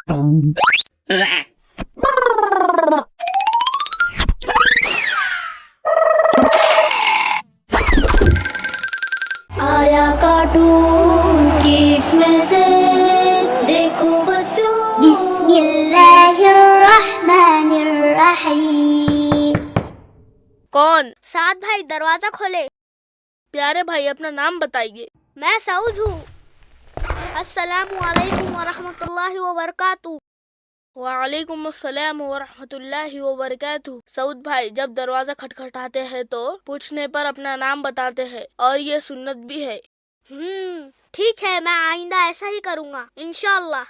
आया cartoon kids में से देखो बच्चों। बिस्मिल्लाहिर्रहमानिर्रहीम। कौन? साद भाई दरवाजा खोले। प्यारे भाई अपना नाम बताइए। मैं सऊद हूँ। अस्सलामु अलैकुम वरहमतुल्लाहि वबरकातुहू। वालेकुम अस्सलाम वरहमतुल्लाहि वबरकातुहू। सऊद भाई जब दरवाजा खटखटाते हैं तो पूछने पर अपना नाम बताते हैं और ये सुन्नत भी है। ठीक है, मैं आइंदा ऐसा ही करूँगा इंशाअल्लाह।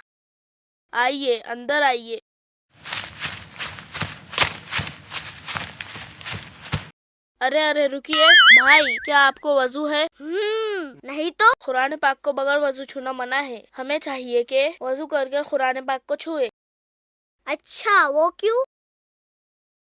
आइए अंदर आइए। अरे रुकिए भाई, क्या आपको वजू है? नहीं तो। कुरान पाक को बगैर वजू छूना मना है। हमें चाहिए कि वजू करके कुरान पाक को छुए। अच्छा, वो क्यों?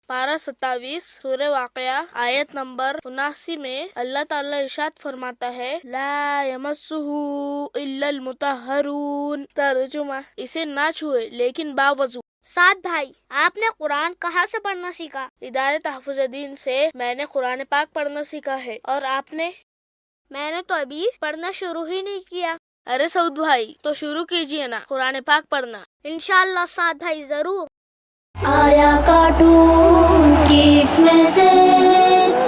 पारा 27 सूरह वाक़या आयत नंबर 79 में अल्लाह ताला इरशाद फरमाता है, ला यमस्सुहु इल्लल मुतहहरून। तर्जुमा, इसे ना छुए लेकिन बावजू। साद भाई, आपने कुरान कहाँ से पढ़ना सीखा? इदारे तहफ़्फ़ुज़ दीन से मैंने कुरान पाक पढ़ना सीखा है। और आपने? मैंने तो अभी पढ़ना शुरू ही नहीं किया। अरे सऊद भाई, तो शुरू कीजिए ना कुरान पाक पढ़ना। इंशाअल्लाह साद भाई, जरूर। आया कार्टून किड्स में से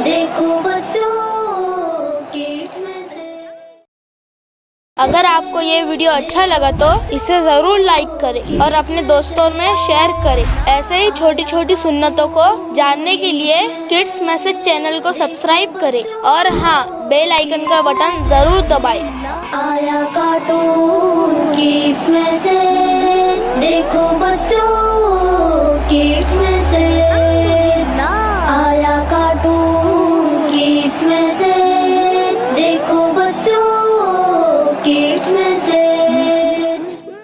देखो बच्चों, किड्स में से। अगर आपको ये वीडियो अच्छा लगा तो इसे जरूर लाइक करें और अपने दोस्तों में शेयर करें। ऐसे ही छोटी छोटी सुन्नतों को जानने के लिए किड्स मैसेज चैनल को सब्सक्राइब करें और हाँ, बेल आइकन का बटन जरूर दबाएं। आया कार्टून किड्स में से